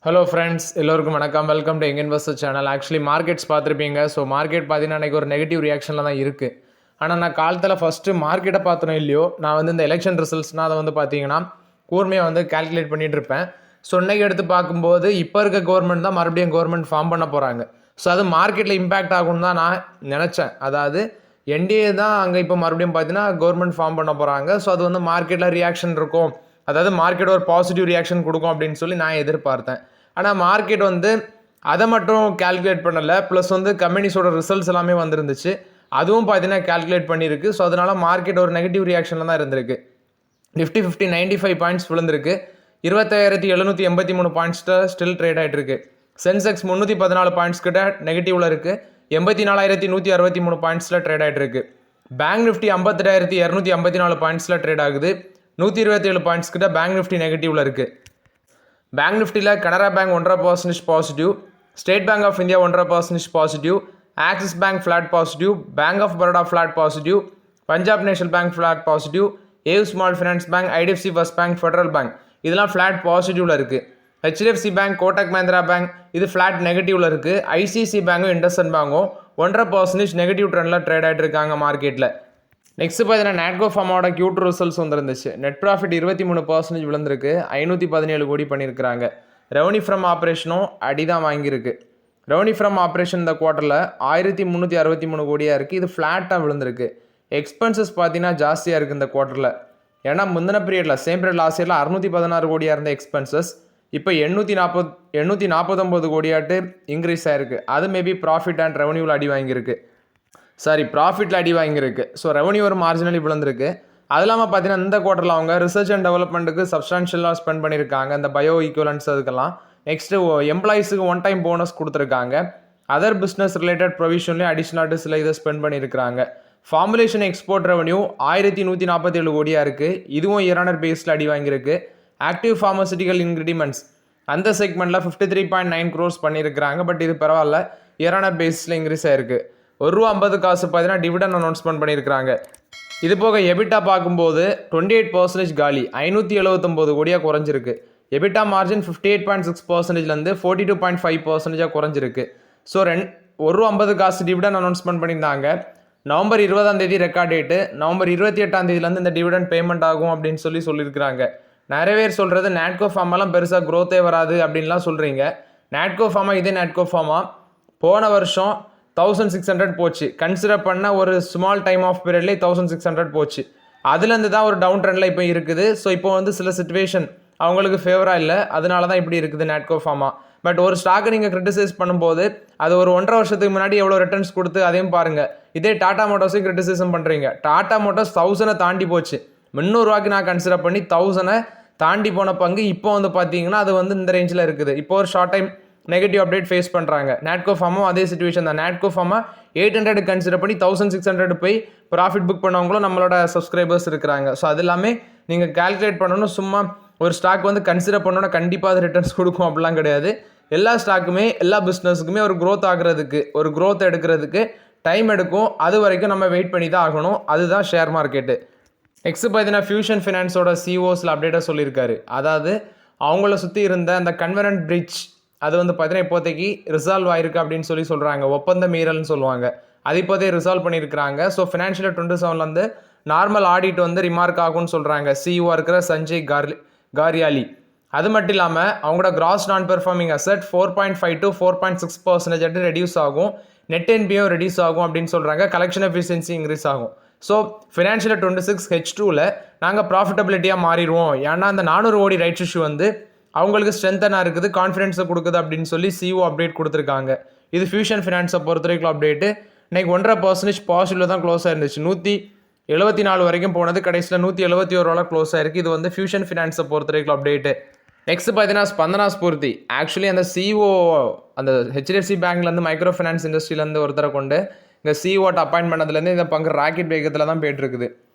Hello friends, எல்லோருக்கும் வணக்கம். Welcome to young investor channel. Actually markets பார்த்துருப்பீங்க. ஸோ மார்க்கெட் பார்த்தீங்கன்னா இன்றைக்கி ஒரு நெகட்டிவ் ரியாக்ஷனில் தான் இருக்குது. ஆனால் நான் காலத்தில் ஃபஸ்ட்டு மார்க்கெட்டை பார்த்தனோ இல்லையோ, நான் வந்து இந்த எலெக்ஷன் ரிசல்ட்ஸ்னால் அதை வந்து பார்த்தீங்கன்னா கூர்மையாக வந்து கால்குலேட் பண்ணிகிட்டு இருப்பேன். ஸோ இன்றைக்கி எடுத்து பார்க்கும்போது இப்போ இருக்க கவர்மெண்ட் தான் மறுபடியும் கவர்மெண்ட் ஃபார்ம் பண்ண போகிறாங்க. ஸோ அது மார்க்கெட்டில் இம்பேக்ட் ஆகும்னு தான் நான் நினச்சேன். அதாவது என்டிஏ தான் அங்கே இப்போ மறுபடியும் பார்த்தீங்கன்னா கவர்மெண்ட் ஃபார்ம் பண்ண போகிறாங்க. ஸோ அது வந்து மார்க்கெட்டில் ரியாக்ஷன் இருக்கும், அதாவது மார்க்கெட் ஒரு பாசிட்டிவ் ரியாக்ஷன் கொடுக்கும் அப்படின்னு சொல்லி நான் எதிர்பார்த்தேன். ஆனால் மார்க்கெட் வந்து அதை மட்டும் கால்குலேட் பண்ணலை. ப்ளஸ் வந்து கம்பெனிஸோட ரிசல்ட்ஸ் எல்லாமே வந்துருந்துச்சு, அதுவும் பார்த்தீங்கன்னா கால்குலேட் பண்ணியிருக்கு. ஸோ அதனால் மார்க்கெட் ஒரு நெகட்டிவ் ரியாக்ஷனில் தான் இருந்திருக்கு. நிஃப்டி 95 பாயிண்ட்ஸ் விழுந்திருக்கு. 2783 பாயிண்ட்ஸ்ட்டு ஸ்டில் ட்ரேட் ஆகிட்டு இருக்கு. சென்செக்ஸ் 314 பாயிண்ட்ஸ் கிட்ட நெகட்டிவில் இருக்குது. 84,163 பாயிண்ட்ஸில் ட்ரேட் ஆகிட்டு இருக்கு. பேங்க் நிஃப்டி 58,254 பாயிண்ட்ஸில் ட்ரேட் ஆகுது. 127 பாயிண்ட்ஸ் கிட்ட பேங்க் நிஃப்டி நெகட்டிவில் இருக்குது. பேங்க் நிஃப்டியில் Canara Bank 1.5% positive, State Bank of India 1.5% positive, Axis Bank flat positive, Bank of Baroda flat positive, Punjab National Bank flat positive, AU Small Finance Bank, IDFC First Bank, Federal Bank இதெல்லாம் flat பாசிட்டிவில் இருக்குது. HDFC Bank, Kotak Mahindra Bank இது flat நெகட்டிவில் இருக்குது. ICICI பேங்கும் IndusInd பேங்கும் 1.5% negative ட்ரெண்டில் trade ஆகிட்டு இருக்காங்க மார்க்கெட்டில். நெக்ஸ்ட் பார்த்தீங்கன்னா நாட்கோ ஃபார்மாவோட Q2 ரிசல்ட்ஸ் வந்துருந்துச்சு. நெட் ப்ராஃபிட் 23% விழுந்திருக்கு. 517 கோடி பண்ணியிருக்கிறாங்க. ரெவன்யூ ஃப்ரம் ஆப்ரேஷனும் அடி தான் வாங்கியிருக்கு. ரெவன்யூ ஃப்ரம் ஆப்ரேஷன் இந்த குவார்ட்டரில் 1363 கோடியாக இருக்குது. இது ஃப்ளாட்டாக விழுந்திருக்கு. எக்ஸ்பென்சஸ் பார்த்தீங்கன்னா ஜாஸ்தியாக இருக்குது இந்த குவார்ட்டரில். ஏன்னா முந்தின பீரியடில் சேம் பீரியட் லாஸ்ட் இயரில் 616 கோடியாக இருந்த எக்ஸ்பென்சஸ் இப்போ 849 கோடியாட்டு இன்க்ரீஸ் ஆகிருக்கு. அது மேபி ப்ராஃபிட் அண்ட் ரெவன்யூவில் அடி வாங்கியிருக்கு. ப்ராஃபிட்டில் அடி வாங்கியிருக்கு. ஸோ ரெவன்யூ ஒரு மார்ஜினலி விழுந்திருக்கு. அது இல்லாமல் பார்த்தீங்கன்னா இந்த குவார்ட்டரில் அவங்க ரிசர்ச் அண்ட் டெவலப்மெண்ட்டுக்கு சப்ஸ்டான்ஷியலாக ஸ்பெண்ட் பண்ணியிருக்காங்க, இந்த பயோ ஈக்குவலன்ஸ் அதுக்கெல்லாம். நெக்ஸ்ட்டு எம்ப்ளாயிஸுக்கு ஒன் டைம் போனஸ் கொடுத்துருக்காங்க. அதர் பிஸ்னஸ் ரிலேட்டட் ப்ரொவிஷன்லேயும் அடிஷ்னலாக சில இதை ஸ்பெண்ட் பண்ணியிருக்காங்க. ஃபார்முலேஷன் எக்ஸ்போர்ட் ரெவன்யூ 1147 கோடியாக இருக்குது. இதுவும் இயர் பேஸில் அடி வாங்கியிருக்கு. ஆக்டிவ் ஃபார்மசிட்டிக்கல் இன்கிரிடிமெண்ட்ஸ் அந்த செக்மெண்ட்டில் 53.9 crores பண்ணியிருக்கிறாங்க. பட் இது பரவாயில்ல, இயர் பேஸில் இன்க்ரீஸ் ஆகிருக்கு. ₹1.50 பார்த்தீங்கன்னா டிவிடன் அனௌன்ஸ்மெண்ட் பண்ணியிருக்கிறாங்க. இது போக எபிட்டா பார்க்கும்போது 28% காலி, 579 கோடியாக குறைஞ்சிருக்கு. எபிட்டா மார்ஜின் 58.6%லேருந்து 42.5% குறைஞ்சிருக்கு. ஸோ ₹1.50 டிவிடன் அனௌன்ஸ்மெண்ட் பண்ணியிருந்தாங்க. நவம்பர் 20 ரெக்கார்ட் டேட்டு, நவம்பர் 28 இந்த டிவிடன் பேமெண்ட் ஆகும் அப்படின்னு சொல்லியிருக்கிறாங்க. நிறைய பேர் சொல்கிறது நாட்கோ ஃபார்மெல்லாம் பெருசாக க்ரோத்தே வராது அப்படின்லாம் சொல்கிறீங்க. நாட்கோ ஃபார்மா இதே நாட்கோ ஃபார்மா போன வருஷம் 1600 போச்சு. கன்சிடர் பண்ண ஒரு ஸ்மால் டைம் ஆஃப் பீரியட்லேயே 1600 போச்சு. அதுலேருந்து தான் ஒரு டவுன் ட்ரெண்டில் இப்போ இருக்குது. ஸோ இப்போ வந்து சில சிச்சுவேஷன் அவங்களுக்கு ஃபேவராக இல்லை, அதனால தான் இப்படி இருக்குது நாட்கோ ஃபார்மா. பட் ஒரு ஸ்டாக்கை நீங்கள் கிரிட்டிசைஸ் பண்ணும்போது அது ஒரு 1.5 வருஷத்துக்கு முன்னாடி எவ்வளோ ரிட்டர்ன்ஸ் கொடுத்து அதையும் பாருங்கள். இதே டாடா மோட்டார்ஸையும் கிரிட்டிசைஸும் பண்ணுறீங்க. டாடா மோட்டார்ஸ் 1000 தாண்டி போச்சு. 300 ரூபாய்க்கு நான் கன்சிடர் பண்ணி 1000 தாண்டி போன பங்கு இப்போ வந்து பார்த்தீங்கன்னா அது வந்து இந்த ரேஞ்சில் இருக்குது. இப்போ ஒரு short time negative update face பண்ணுறாங்க. நாட்கோ ஃபார்மும் அதே சிச்சுவேஷன் தான். நாட்கோ ஃபார்மா 800 கன்சிடர் பண்ணி 1600 போய் ப்ராஃபிட் புக் பண்ணவங்களும் நம்மளோட சப்ஸ்கிரைபர்ஸ் இருக்கிறாங்க. ஸோ அது எல்லாமே நீங்கள் கால்குலேட் பண்ணணும். சும்மா ஒரு ஸ்டாக் வந்து கன்சிடர் பண்ணோன்னா கண்டிப்பாக அது ரிட்டர்ன்ஸ் கொடுக்கும் அப்படிலாம் கிடையாது. எல்லா ஸ்டாக்குமே எல்லா பிஸ்னஸுக்குமே ஒரு க்ரோத் ஆகிறதுக்கு, ஒரு க்ரோத் எடுக்கிறதுக்கு டைம் எடுக்கும். அது வரைக்கும் நம்ம வெயிட் பண்ணி தான் ஆகணும். அதுதான் ஷேர் மார்க்கெட்டு. நெக்ஸ்ட் பார்த்தீங்கன்னா ஃபியூஷன் ஃபினான்ஸோட சிஓஸில் அப்டேட்டாக சொல்லியிருக்காரு. அதாவது அவங்கள சுற்றி இருந்த அந்த கன்வெனன்ட் பிரிட்ஜ் அது வந்து பார்த்தீங்கன்னா இப்போதைக்கு ரிசால்வ் ஆயிருக்கு அப்படின்னு சொல்கிறாங்க. ஒப்பந்த மீறல்னு சொல்லுவாங்க. அது இப்போதைக்கு ரிசால்வ் பண்ணியிருக்கிறாங்க. ஸோ ஃபினான்ஷியல் 27 நார்மல் ஆடிட் வந்து ரிமார்க் ஆகும்னு சொல்கிறாங்க சிஇஓ இருக்கிற சஞ்சய் காரியாலி. அது மட்டும் இல்லாமல் அவங்களோட கிராஸ் நான் பெர்ஃபார்மிங் அசெட் 4.5 to 4.6% ரெடியூஸ் ஆகும். நெட் என்பியும் ரெடியூஸ் ஆகும் அப்படின்னு சொல்கிறாங்க. கலெக்ஷன் எஃபிஷியன்சி இன்க்ரீஸ் ஆகும். ஸோ ஃபினான்ஷியல் 26 H2ல் நாங்கள் ப்ராஃபிட்டபிலிட்டியாக மாறிடுவோம். ஏன்னா அந்த 400 கோடி ரைட்ஸ் இஷ்யூ வந்து அவங்களுக்கு ஸ்ட்ரென்த்தனாக இருக்குது, கான்ஃபிடென்ஸை கொடுக்குது அப்படின்னு சொல்லி சிஓ அப்டேட் கொடுத்துருக்காங்க. இது ஃபியூஷன் ஃபினான்ஸை பொறுத்த வரைக்கும் அப்டேட்டு. இன்றைக்கி 1.5% பாசிட்டிவில் தான் க்ளோஸ் ஆயிருந்துச்சு. 174 வரைக்கும் போனது, கடைசியில் 171 க்ளோஸ் ஆயிருக்கு. இது வந்து ஃபியூஷன் ஃபினான்ஸை பொறுத்த வரைக்கும் அப்டேட்டு. நெக்ஸ்ட் பார்த்தீங்கன்னா ஸ்பந்தனா ஸ்பூர்த்தி. ஆக்சுவலி அந்த சிஓ அந்த ஹெச்டிஎஃப்சி பேங்க்லேருந்து மைக்ரோ ஃபைனான்ஸ் இண்டஸ்ட்ரியிலேருந்து ஒருத்தரை கொண்டு இங்கே சிஓட்ட அப்பாயின்ட் பண்ணதுலேருந்து இந்த பங்கு ராக்கெட் வேகத்தில் தான் போயிட்டுருக்குது.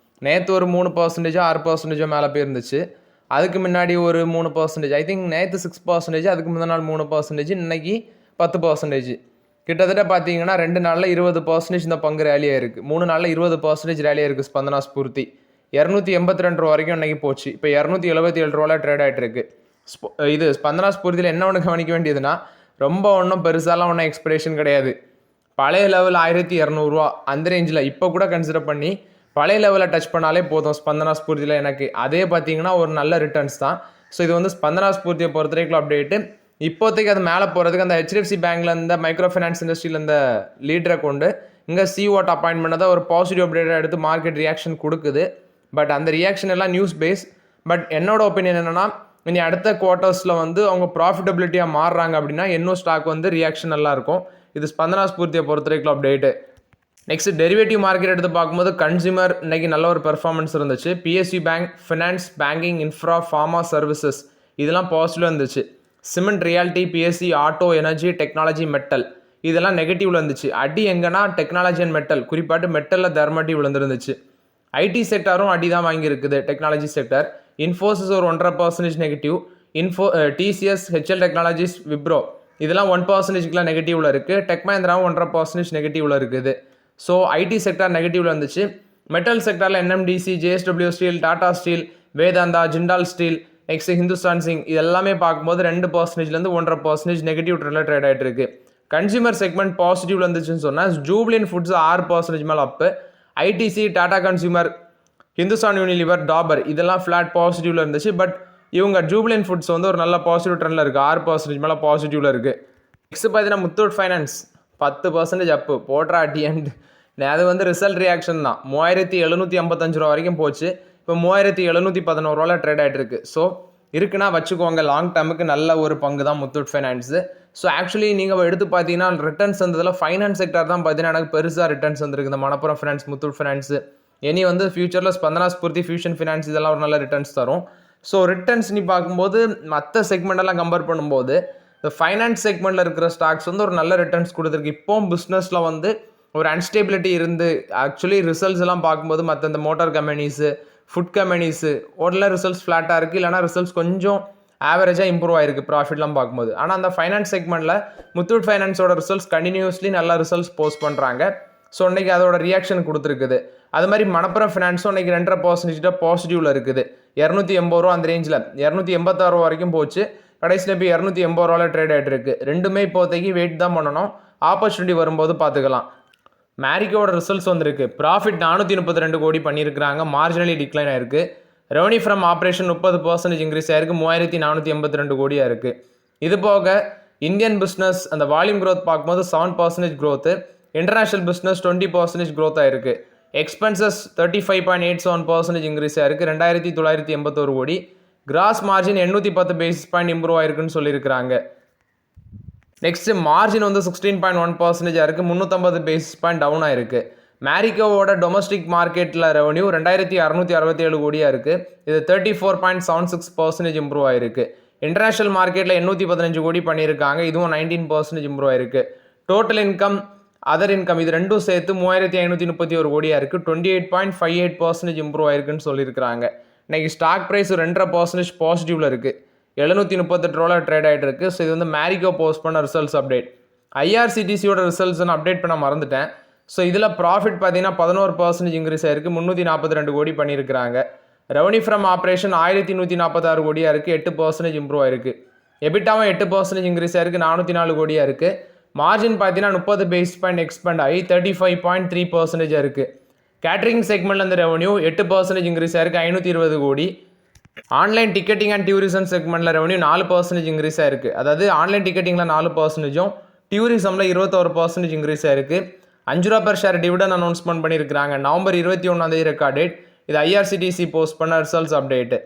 நேற்று ஒரு 3% 6% மேலே போயிருந்துச்சு. அதுக்கு முன்னாடி ஒரு 3%, ஐ திங்க் நேற்று 6%, அதுக்கு முந்தின நாள் 3%, இன்னைக்கு 10%. கிட்டத்தட்ட பார்த்தீங்கன்னா 2 நாளில் 20% இந்த பங்கு ரேலியாக இருக்குது. 3 நாளில் 20% ரேலியாக இருக்குது ஸ்பந்தனா ஸ்பூர்த்தி. 282 ரூபா வரைக்கும் இன்றைக்கி போச்சு. இப்போ 277 ரூபாவில் ட்ரேட் ஆகிட்டு இருக்கு. இது ஸ்பந்தனா ஸ்பூர்த்தியில் என்ன ஒன்று கவனிக்க வேண்டியதுன்னா ரொம்ப ஒன்றும் பெருசாலாம் ஒன்றும் எக்ஸ்பிரேஷன் கிடையாது. பழைய லெவல் 1200 அந்த ரேஞ்சில் இப்போ கூட கன்சிடர் பண்ணி பழைய லெவலில் டச் பண்ணாலே போதும் ஸ்பந்தனா ஸ்பூர்த்தியில் எனக்கு. அதே பார்த்தீங்கன்னா ஒரு நல்ல ரிட்டர்ன்ஸ் தான். ஸோ இது வந்து ஸ்பந்தனா ஸ்பூர்த்தியை பொறுத்த வரைக்கும் அப்டேட்டு. இப்போதைக்கு அது மேலே போகிறதுக்கு அந்த HDFC பேங்க்கில் இந்த மைக்ரோ ஃபைனான்ஸ் இண்டஸ்ட்ரியில் இந்த லீடரை கொண்டு இங்கே சிஓட் அப்பாயின்ட் பண்ணதை ஒரு பாசிட்டிவ் அப்டேட்டாக எடுத்து மார்க்கெட் ரியாக்ஷன் கொடுக்குது. பட் அந்த ரியாக்ஷன் எல்லாம் நியூஸ் பேஸ். பட் என்னோட ஒப்பீனியன் என்னென்னா இனி அடுத்த குவார்ட்டர்ஸில் வந்து அவங்க ப்ராஃபிட்டபிலிட்டியாக மாறுறாங்க அப்படின்னா இன்னும் ஸ்டாக் வந்து ரியாக்ஷன் நல்லா இருக்கும். இது ஸ்பந்தனா ஸ்பூர்த்தியை பொறுத்த வரைக்கும் அப்டேட்டு. நெக்ஸ்ட் டெரிவேட்டிவ் மார்க்கெட் எடுத்து பார்க்கும்போது கன்சியூமர் இன்னைக்கு நல்ல ஒரு பெர்ஃபார்மன்ஸ் இருந்துச்சு. PSU bank, finance, banking, infra, pharma services இதெல்லாம் பாசிட்டிவாக இருந்துச்சு. Cement, reality, PSC, auto, energy, technology, metal இதெல்லாம் நெகட்டிவ்ல இருந்துச்சு. அடி எங்கன்னா டெக்னாலஜி அண்ட் மெட்டல், குறிப்பாட்டு மெட்டலில் தர்மட்டி விழுந்துருந்துச்சு. ஐடி செக்டாரும் அடி தான் வாங்கியிருக்குது. டெக்னாலஜி செக்டர் இன்ஃபோசிஸ் ஒரு 1.5% negative. TCS, HL technologies, Wipro இதெல்லாம் 1%க்குலாம் நெகட்டிவ்ல இருக்குது. டெக் மஹிந்திராவும் 1.5% நெகட்டிவ்ல இருக்குது. ஸோ ஐடி செக்டார் நெகட்டிவ்ல இருந்துச்சு. மெட்டல் செக்டாரில் NMDC, JSW steel, Tata steel, Vedanta, Jindal steel, next Hindustan zinc இது எல்லாமே பார்க்கும்போது 2%லேருந்து 1.5% நெகட்டிவ் ட்ரெண்டில் ட்ரேட் ஆகிட்டு இருக்கு. கன்சியூமர் செக்மெண்ட் பாசிட்டிவ்ல இருந்துச்சுன்னு சொன்னால் ஜூப்ளின் ஃபுட்ஸ் 6% மேலே அப்பு. ITC, Tata consumer, Hindustan Unilever, Dabur இதெல்லாம் ஃப்ளாட் பாசிட்டிவ்ல இருந்துச்சு. பட் இவங்க ஜூப்ளின் ஃபுட்ஸ் வந்து ஒரு நல்ல பாசிட்டிவ் ட்ரெண்டில் இருக்குது. 6% மேலே பாசிட்டிவ்ல இருக்குது. நெக்ஸ்ட் பார்த்தீங்கன்னா முத்தூட் ஃபைனான்ஸ் 10% அப்பு போட்ரா டிஎண்ட். அது வந்து ரிசல்ட் ரியாக்ஷன் தான். 3755 ரூபா வரைக்கும் போச்சு. இப்போ 3711 ட்ரேட் ஆகிட்டு இருக்கு. ஸோ இருக்குன்னா வச்சுக்கோங்க. லாங் டேர்முக்கு நல்ல ஒரு பங்கு தான் முத்தூட் ஃபைனான்ஸு. ஸோ ஆக்சுவலி நீங்கள் எடுத்து பார்த்தீங்கன்னா ரிட்டர்ன்ஸ் வந்ததில் ஃபைனான்ஸ் செக்டார் தான் பார்த்தீங்கன்னா எனக்கு பெருசாக ரிட்டர்ன்ஸ் வந்துருக்கு. இந்த மணப்புரம் ஃபைனான்ஸ், முத்தூட் ஃபைனான்ஸு இனி வந்து ஃபியூச்சரில் ஸ்பந்தனா ஸ்பூர்த்தி, ஃபியூஷன் ஃபினான்ஸ் இதெல்லாம் ஒரு நல்ல ரிட்டர்ன்ஸ் தரும். ஸோ ரிட்டர்ன்ஸ் நீ பார்க்கும்போது மற்ற செக்மெண்டெல்லாம் கம்பேர் பண்ணும்போது இந்த ஃபைனான்ஸ் செக்மெண்ட்டில் இருக்கிற ஸ்டாக்ஸ் வந்து ஒரு நல்ல ரிட்டர்ன்ஸ் கொடுத்துருக்கு. இப்போவும் பிஸ்னஸில் வந்து ஒரு அன்ஸ்டேபிலிட்டி இருந்து ஆக்சுவலி ரிசல்ட்ஸ் எல்லாம் பார்க்கும்போது மற்ற இந்த மோட்டார் கம்பெனிஸு, ஃபுட் கம்பெனிஸு உடனே ரிசல்ட்ஸ் ஃப்ளாட்டாக இருக்குது. இல்லைனா ரிசல்ட்ஸ் கொஞ்சம் ஆவரேஜாக இம்ப்ரூவ் ஆயிருக்கு ப்ராஃபிட்லாம் பார்க்கும்போது. ஆனால் அந்த ஃபைனான்ஸ் செக்மெண்ட்டில் முத்தூட் ஃபைனான்ஸோட ரிசல்ட்ஸ் கண்டினியூஸ்லி நல்ல ரிசல்ட்ஸ் போஸ்ட் பண்ணுறாங்க. ஸோ இன்றைக்கி அதோட ரியாக்ஷன் கொடுத்துருக்குது. அது மாதிரி மணப்புரம் ஃபினான்ஸும் இன்றைக்கி 2.5% பாசிட்டிவில் இருக்குது. 280 ரூபா அந்த ரேஞ்சில் 286 ரூபா வரைக்கும் போச்சு. கடைசியில் இப்போ 280 ரூபாவில் ட்ரேட் ஆகிட்டு இருக்கு. ரெண்டுமே இப்போதைக்கு வெயிட் தான் பண்ணணும். ஆப்பர்ச்சுனிட்டி வரும்போது பார்த்துக்கலாம். மேரிக்கோட ரிசல்ட்ஸ் வந்திருக்கு. ப்ராஃபிட் 432 கோடி பண்ணியிருக்கிறாங்க. மார்ஜினலி டிக்ளைன் ஆயிருக்கு. ரெவன்யூ ஃப்ரம் ஆப்ரேஷன் 30% இன்க்ரீஸ் ஆயிருக்கு. 3482 கோடியாக இருக்குது. இது போக இந்தியன் பிஸ்னஸ் அந்த வால்யூம் க்ரோத் பார்க்கும்போது 7% க்ரோத்து. இன்டர்நேஷனல் பிஸ்னஸ் 20% க்ரோத் ஆயிருக்கு. எக்ஸ்பென்சஸ் 35.87% இன்க்ரீஸ் ஆயிருக்கு. 2981 கோடி. Cross margin 810 basis point improve ஆயிருக்குன்னு சொல்லியிருக்கிறாங்க. நெக்ஸ்ட் மார்ஜின் வந்து 16.1% இருக்குது. 350 பேசிஸ் பாயிண்ட் டவுன் ஆயிருக்கு. மேரிக்கோவோட டொமஸ்டிக் மார்க்கெட்டில் ரெவன்யூ 2667 கோடியாக இருக்குது. இது 34.76% இம்ப்ரூவ் ஆயிருக்கு. இன்டர்நேஷனல் மார்க்கெட்டில் 815 கோடி பண்ணியிருக்காங்க. இதுவும் 19% இம்ப்ரூவ் ஆயிருக்கு. டோட்டல் இன்கம், அதர் இன்கம் இது ரெண்டும் சேர்த்து 3531 கோடியாக இருக்குது. 28.58% இம்ப்ரூவ் ஆயிருக்குன்னு சொல்லியிருக்கிறாங்க. இன்றைக்கி ஸ்டாக் ப்ரைஸ் 2.5% பாசிட்டிவில் இருக்குது. 738 ரூபாவில் ட்ரேட் ஆகிட்டு இருக்குது. ஸோ இது வந்து மேரிக்கோ போஸ்ட் பண்ண ரிசல்ட்ஸ் அப்டேட். IRCTCயோட ரிசல்ட்ஸ் நான் அப்டேட் பண்ண மறந்துட்டேன். ஸோ இதில் ப்ராஃபிட் பார்த்தீங்கன்னா 11% இன்க்ரீஸ் ஆயிருக்கு. 342 கோடி பண்ணியிருக்கிறாங்க. ரெவன்யூ ஃப்ரம் ஆப்ரேஷன் 1146 கோடியாக இருக்குது. 8% இம்ப்ரூவ் ஆயிருக்கு. எபிட்டாவும் 8% இன்க்ரீஸ் ஆயிருக்கு. 404 கோடியாக இருக்குது. மார்ஜின் பார்த்தீங்கன்னா 30 பேசிஸ் பாயிண்ட் எக்ஸ்பெண்ட் ஆகி 35.3% இருக்குது. கேட்டரிங் செக்மெண்ட்டில் அந்த ரெவன்யூ 8% இன்க்ரீஸ் ஆயிருக்கு. 520 கோடி. ஆன்லைன் டிக்கெட்டிங் அண்ட் டூரிசம் செக்மெண்ட்டில் ரெவன்யூ 4% இன்க்ரீஸ் ஆயிருக்கு. அதாவது ஆன்லைன் டிக்கெட்டிங்கில் 4%, டூரிசமில் 21% இன்க்ரீஸ் ஆயிருக்கு. 5 ரூபா பெர் ஷேர் டிவிடன் அனௌன்ஸ்மெண்ட் பண்ணியிருக்கிறாங்க. November 21 record date. இது IRCTC போஸ்ட் பண்ண ரிசல்ட்ஸ் அப்டேட்டு.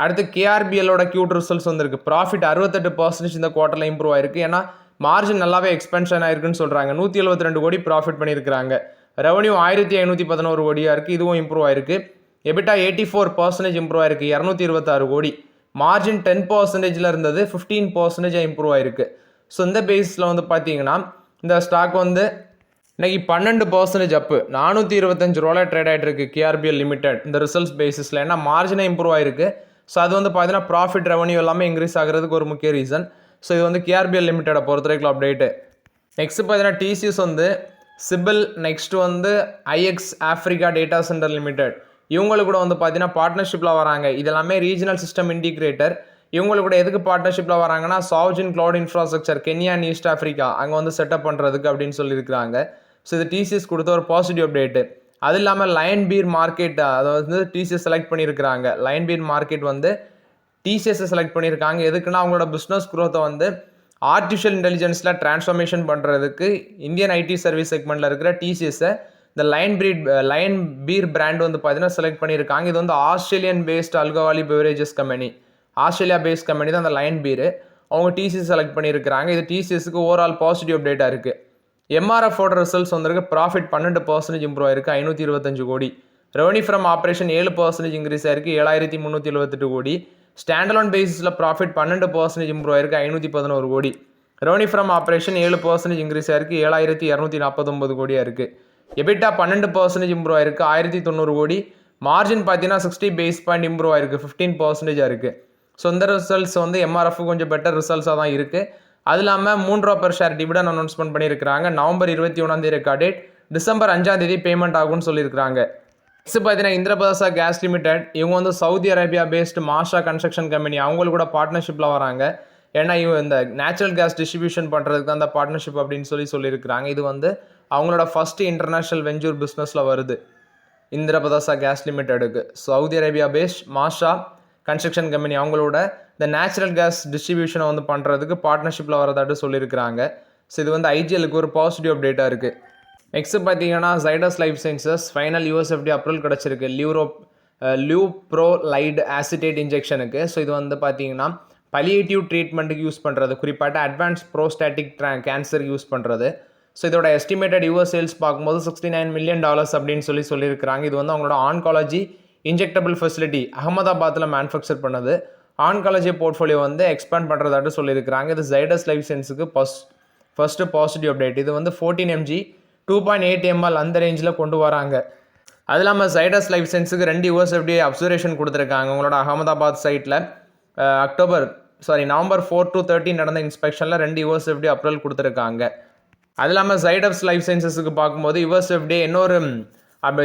அடுத்து KRBLோட கியூட் ரிசல்ட்ஸ் வந்திருக்கு. ப்ராஃபிட் 68% இந்த குவார்ட்டரில் இம்ப்ரூவ் ஆயிருக்கு. ஏன்னா மார்ஜின் நல்லாவே எக்ஸ்பென்ஷன் ஆயிருக்குன்னு சொல்கிறாங்க. 172 கோடி ப்ராஃபிட் பண்ணியிருக்கிறாங்க. ரெவன்யூ 1511 கோடியாக இருக்குது. இதுவும் இம்ப்ரூவ் ஆயிருக்கு. எபிட்டா 84% இம்ப்ரூவ் ஆயிருக்கு. 226 கோடி. மார்ஜின் 10% இருந்தது 15% இம்ப்ரூவ் ஆயிருக்கு. ஸோ இந்த பேஸில் வந்து பார்த்தீங்கன்னா இந்த ஸ்டாக் வந்து இன்னைக்கு 12% அப்பு 425 ரூபாயில் ட்ரேட் ஆகிட்டு இருக்கு. KRBL லிமிடெட் இந்த ரிசல்ட்ஸ் பேசிஸில். ஏன்னா மார்ஜினை இம்ப்ரூவ் ஆயிருக்கு. ஸோ அது வந்து பார்த்தீங்கன்னா ப்ராஃபிட் ரெவன்யூ எல்லாமே இன்க்ரீஸ் ஆகிறதுக்கு ஒரு முக்கிய ரீசன். ஸோ இது வந்து KRBL லிமிடெடை பொறுத்த வரைக்கும் அப்டேட்டு. நெக்ஸ்ட் பார்த்தீங்கன்னா TCS வந்து சிபில், நெக்ஸ்ட் வந்து IX Africa data centre limited இவங்களுக்கு கூட வந்து பார்த்தீங்கன்னா பார்ட்னர்ஷிப்பில் வராங்க. இதெல்லாமே ரீஜனல் சிஸ்டம் இன்டிகிரேட்டர். இவங்களுக்கு கூட எதுக்கு பார்ட்னர்ஷிப்பில் வராங்கன்னா sovereign cloud infrastructure Kenya and East Africa அங்கே வந்து செட்டப் பண்ணுறதுக்கு அப்படின்னு சொல்லியிருக்கிறாங்க. ஸோ இது டிசிஎஸ் கொடுத்த ஒரு பாசிட்டிவ் அப்டேட்டு. அது இல்லாமல் லயன் பீர் மார்க்கெட் அதை வந்து டிசிஎஸ் செலக்ட் பண்ணியிருக்கிறாங்க. லயன் பீர் மார்க்கெட் வந்து டிசிஎஸ்ஸை செலக்ட் பண்ணியிருக்காங்க. எதுக்குன்னா அவங்களோட பிஸ்னஸ் குரோத்தை வந்து ஆர்டிஃபிஷியல் இன்டெலிஜென்ஸில் டிரான்ஸ்ஃபர்மேஷன் பண்ணுறதுக்கு இந்தியன் ஐடி சர்வீஸ் செக்மெண்ட்டில் இருக்கிற டிசிஎஸ்ஸை இந்த லயன் பீர் பிராண்ட் வந்து பார்த்தீங்கன்னா செலக்ட் பண்ணியிருக்காங்க. இது வந்து Australian based alcoholic beverages company, Australia based company தான் அந்த லயன் பீர். அவங்க டிசிஎஸ் செலக்ட் பண்ணியிருக்கிறாங்க. இது டிசிஎஸ்க்கு ஓவரால் பாசிட்டிவ் அப்டேட்டாக இருக்குது. எம்ஆர்எஃபோட ரிசல்ட்ஸ் வந்திருக்கு. ப்ராஃபிட் 12% இம்ப்ரூவ் ஆயிருக்கு, 525 கோடி. ரெவன்யூ ஃப்ரம் ஆப்ரேஷன் 7% இன்க்ரீஸ் ஆயிருக்கு, 7378 கோடி. ஸ்டாண்டலோன் பேசிஸில் ப்ராஃபிட் 12% இம்ப்ரூவ் ஆயிருக்கு, 511 கோடி. ரெவன்யூ ஃப்ரம் ஆப்ரேஷன் 7% இன்க்ரீஸ் ஆயிருக்கு, 7249 கோடியாக இருக்குது. எபிட்டா 12% இம்ப்ரூவ் ஆயிருக்கு, 1090 கோடி. மார்ஜின் பார்த்தீங்கன்னா 60 பேஸ் பாயிண்ட் இம்ப்ரூவ் ஆயிருக்கு, 15% இருக்குது. ஸோ இந்த ரிசல்ட்ஸ் வந்து எம்ஆர்எஃப் கொஞ்சம் பெட்டர் ரிசல்ட்ஸாக தான் இருக்குது. அது இல்லாமல் ₹3 per ஷேர் டிவிடன் அனௌன்ஸ்மெண்ட் பண்ணியிருக்கிறாங்க. November 21 record date, December 5 payment ஆகும்னு சொல்லியிருக்காங்க. நெக்ஸ்ட் பார்த்தீங்கன்னா இந்திரபிரதா கேஸ் லிமிடெட், இவங்க வந்து சவுதி அரேபியா பேஸ்ட் மாஷா கன்ஸ்ட்ரக்ஷன் கம்பெனி, அவங்களுக்கு கூட பார்ட்னர்ஷிப்பில் வராங்க. ஏன்னா இவங்க இந்த நேச்சுரல் கேஸ் டிஸ்ட்ரிபியூஷன் பண்ணுறதுக்கு தான் அந்த பார்ட்னர்ஷிப் அப்படின்னு சொல்லியிருக்கிறாங்க. இது வந்து அவங்களோட ஃபஸ்ட்டு இன்டர்நேஷ்னல் வெஞ்சூர் பிஸ்னஸில் வருது இந்திரபிரதா கேஸ் லிமிடெடுக்கு. சவுதி அரேபியா பேஸ்ட் மாஷா கன்ஸ்ட்ரக்ஷன் கம்பெனி அவங்களோட இந்த நேச்சுரல் கேஸ் டிஸ்ட்ரிபியூஷனை வந்து பண்ணுறதுக்கு பார்ட்னர்ஷிப்பில் வரதாட்டு சொல்லியிருக்கிறாங்க. ஸோ இது வந்து ஐஜிஎலுக்கு ஒரு பாசிட்டிவ் அப்டேட்டாக இருக்குது. நெக்ஸ்ட் பார்த்தீங்கன்னா Zydus life sciences final USFDA approval கிடச்சிருக்கு லியூப்ரோலைடு ஆசிட்டேட் இன்ஜெக்ஷனுக்கு. ஸோ இது வந்து பார்த்தீங்கன்னா பலியேட்டிவ் ட்ரீட்மெண்ட்டுக்கு யூஸ் பண்ணுறது, குறிப்பாட்ட அட்வான்ஸ் ப்ரோஸ்டாட்டிக் கேன்சருக்கு யூஸ் பண்ணுறது. ஸோ இதோட எஸ்டிமேட்டட் யூஎஸ் சேல்ஸ் பார்க்கும்போது $69 million அப்படின்னு சொல்லியிருக்கிறாங்க. இது வந்து அவங்களோட ஆன்காலஜி இன்ஜெக்டபிள் ஃபெசிலிட்டி அகமதாபாத்தில் மேனுஃபேக்சர் பண்ணது. ஆன்காலஜி போர்ட்ஃபோலியோ வந்து எக்ஸ்பேண்ட் பண்ணுறதாட்டு சொல்லியிருக்கிறாங்க. இது ஜைடஸ் லைஃப் சயின்ஸுக்கு ஃபஸ்ட்டு பாசிட்டிவ் அப்டேட். இது வந்து 14 mg 2.8 ml அந்த ரேஞ்சில் கொண்டு வராங்க. அது இல்லாமல் ஜைடஸ் லைஃப் சயின்ஸுக்கு 2 யூஎஸ்எஃப்டிஏ அப்சர்வேஷன் கொடுத்துருக்காங்க. உங்களோட அகமதாபாத் சைட்டில் நவம்பர் 4 to 13 நடந்த இன்ஸ்பெக்ஷனில் 2 யூஎஸ்எஃப்டி அப்ரூவல் கொடுத்துருக்காங்க. அது இல்லாமல் ஜைடஸ் லைஃப் சயின்சஸுக்கு பார்க்கும்போது யூஎஸ்எஃப்டிஏ இன்னொரு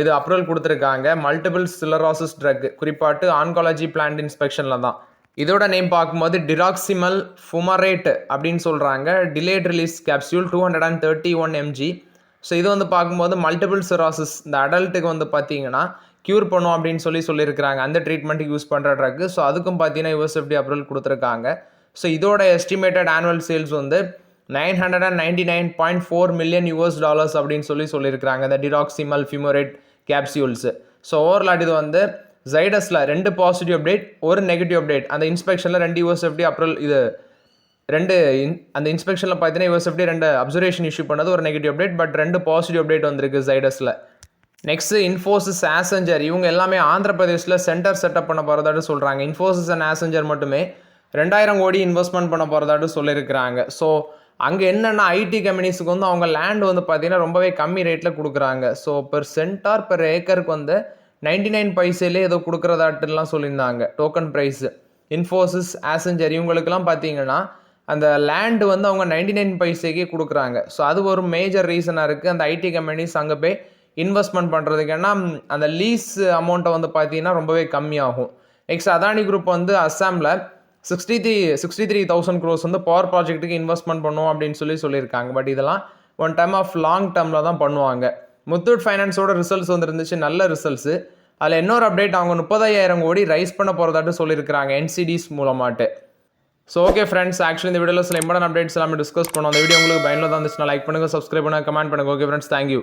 இது அப்ரூவல் கொடுத்துருக்காங்க. மல்டிபிள் ஸ்க்லரோசிஸ் ட்ரக், குறிப்பாட்டு ஆன்காலஜி பிளான்ட் இன்ஸ்பெக்ஷனில் தான். இதோட நேம் பார்க்கும்போது டிராக்சிமல் ஃபுமரேட் அப்படின்னு சொல்கிறாங்க. Delayed release capsule 231 mg. So இது வந்து பார்க்கும்போது மல்டிபிள் சிராசிஸ் இந்த அடல்ட்டுக்கு வந்து பார்த்தீங்கன்னா க்யூர் பண்ணும் அப்படின்னு சொல்லியிருக்கிறாங்க. அந்த ட்ரீட்மெண்ட்டுக்கு யூஸ் பண்ணுற ட்ரக். ஸோ அதுக்கும் பார்த்தீங்கன்னா யூஎஸ்எஃப்டி அப்ரூவல் கொடுத்துருக்காங்க. ஸோ இதோட எஸ்டிமேட்டட் ஆனுவல் சேல்ஸ் வந்து $999.4 million அப்படின்னு சொல்லியிருக்கிறாங்க இந்த டிராக்சிமல் ஃபியூமரேட் கேப்சியூல்ஸ். ஸோ ஓவர்லாட் இது வந்து ஜைடஸில் 2 பாசிட்டிவ் அப்டேட், ஒரு நெகட்டிவ் அப்டேட். அந்த இன்ஸ்பெக்ஷனில் 2 யூஎஸ்எஃப்டி அப்ரூவல், இது அந்த இன்ஸ்பெக்ஷனில் பார்த்தீங்கன்னா யூஎஸ்எஃப்டி 2 அப்சர்வேஷன் இஷ்யூ பண்ணது, ஒரு negative update. But 2 positive update வந்திருக்கு ஜைடஸில். நெக்ஸ்ட் இன்ஃபோசிஸ் ஆசெஞ்சர், இவங்க எல்லாமே ஆந்திர பிரதேஷில் சென்டர் செட்டப் பண்ண போகிறதாட்டு சொல்கிறாங்க. இன்ஃபோசிஸ் அண்ட் ஆசெஞ்சர் மட்டுமே 2000 கோடி இன்வெஸ்ட்மெண்ட் பண்ண போகிறதாட்டு சொல்லியிருக்கிறாங்க. ஸோ அங்கே என்னென்னா ஐடி கம்பெனிஸுக்கு வந்து அவங்க லேண்ட் வந்து பார்த்தீங்கன்னா ரொம்பவே கம்மி ரேட்டில் கொடுக்குறாங்க. ஸோ பெர் ஏக்கருக்கு வந்து 99 பைசையிலே ஏதோ கொடுக்குறதாட்டுலாம் சொல்லியிருந்தாங்க டோக்கன் ப்ரைஸு. இன்ஃபோசிஸ் ஆசெஞ்சர் இவங்களுக்கெல்லாம் பார்த்தீங்கன்னா அந்த லேண்டு வந்து அவங்க 99 பைசைக்கே கொடுக்குறாங்க. ஸோ அது ஒரு மேஜர் ரீசனாக இருக்குது அந்த ஐடி கம்பெனிஸ் அங்கே போய் இன்வெஸ்ட்மெண்ட் பண்ணுறதுக்கு. ஏன்னா அந்த லீஸ் அமௌண்ட்டை வந்து பார்த்தீங்கன்னா ரொம்பவே கம்மியாகும். நெக்ஸ்ட் அதானி குரூப் வந்து அஸ்ஸாமில் 63,000 crores வந்து பவர் ப்ராஜெக்ட்டுக்கு இன்வெஸ்ட்மெண்ட் பண்ணுவோம் அப்படின்னு சொல்லியிருக்காங்க. பட் இதெல்லாம் ஒன் டைம் ஆஃப் லாங் டேர்மில் தான் பண்ணுவாங்க. முத்தூட் ஃபைனான்ஸோட ரிசல்ட்ஸ் வந்துருந்துச்சு, நல்ல ரிசல்ட்ஸு. அதில் இன்னொரு அப்டேட், அவங்க 30,000 கோடி ரைஸ் பண்ண போகிறதாட்டு சொல்லியிருக்கிறாங்க என்சிடிஸ் மூலமாட்டு. ஸோ ஓகே ஃப்ரெண்ட்ஸ், ஆக்சுவலி இந்த வீடியோவில் சில இம்பார்ட்டன்ட் அப்டேட்ஸ் எல்லாமே டிஸ்கஸ் பண்ணோம். அந்த வீடியோ உங்களுக்கு பயனுள்ளதாக இருந்துச்சுன்னா லைக் பண்ணுங்கள், சப்ஸ்கிரைப் பண்ணுங்கள், கமெண்ட் பண்ணுங்கள். Okay friends, thank you.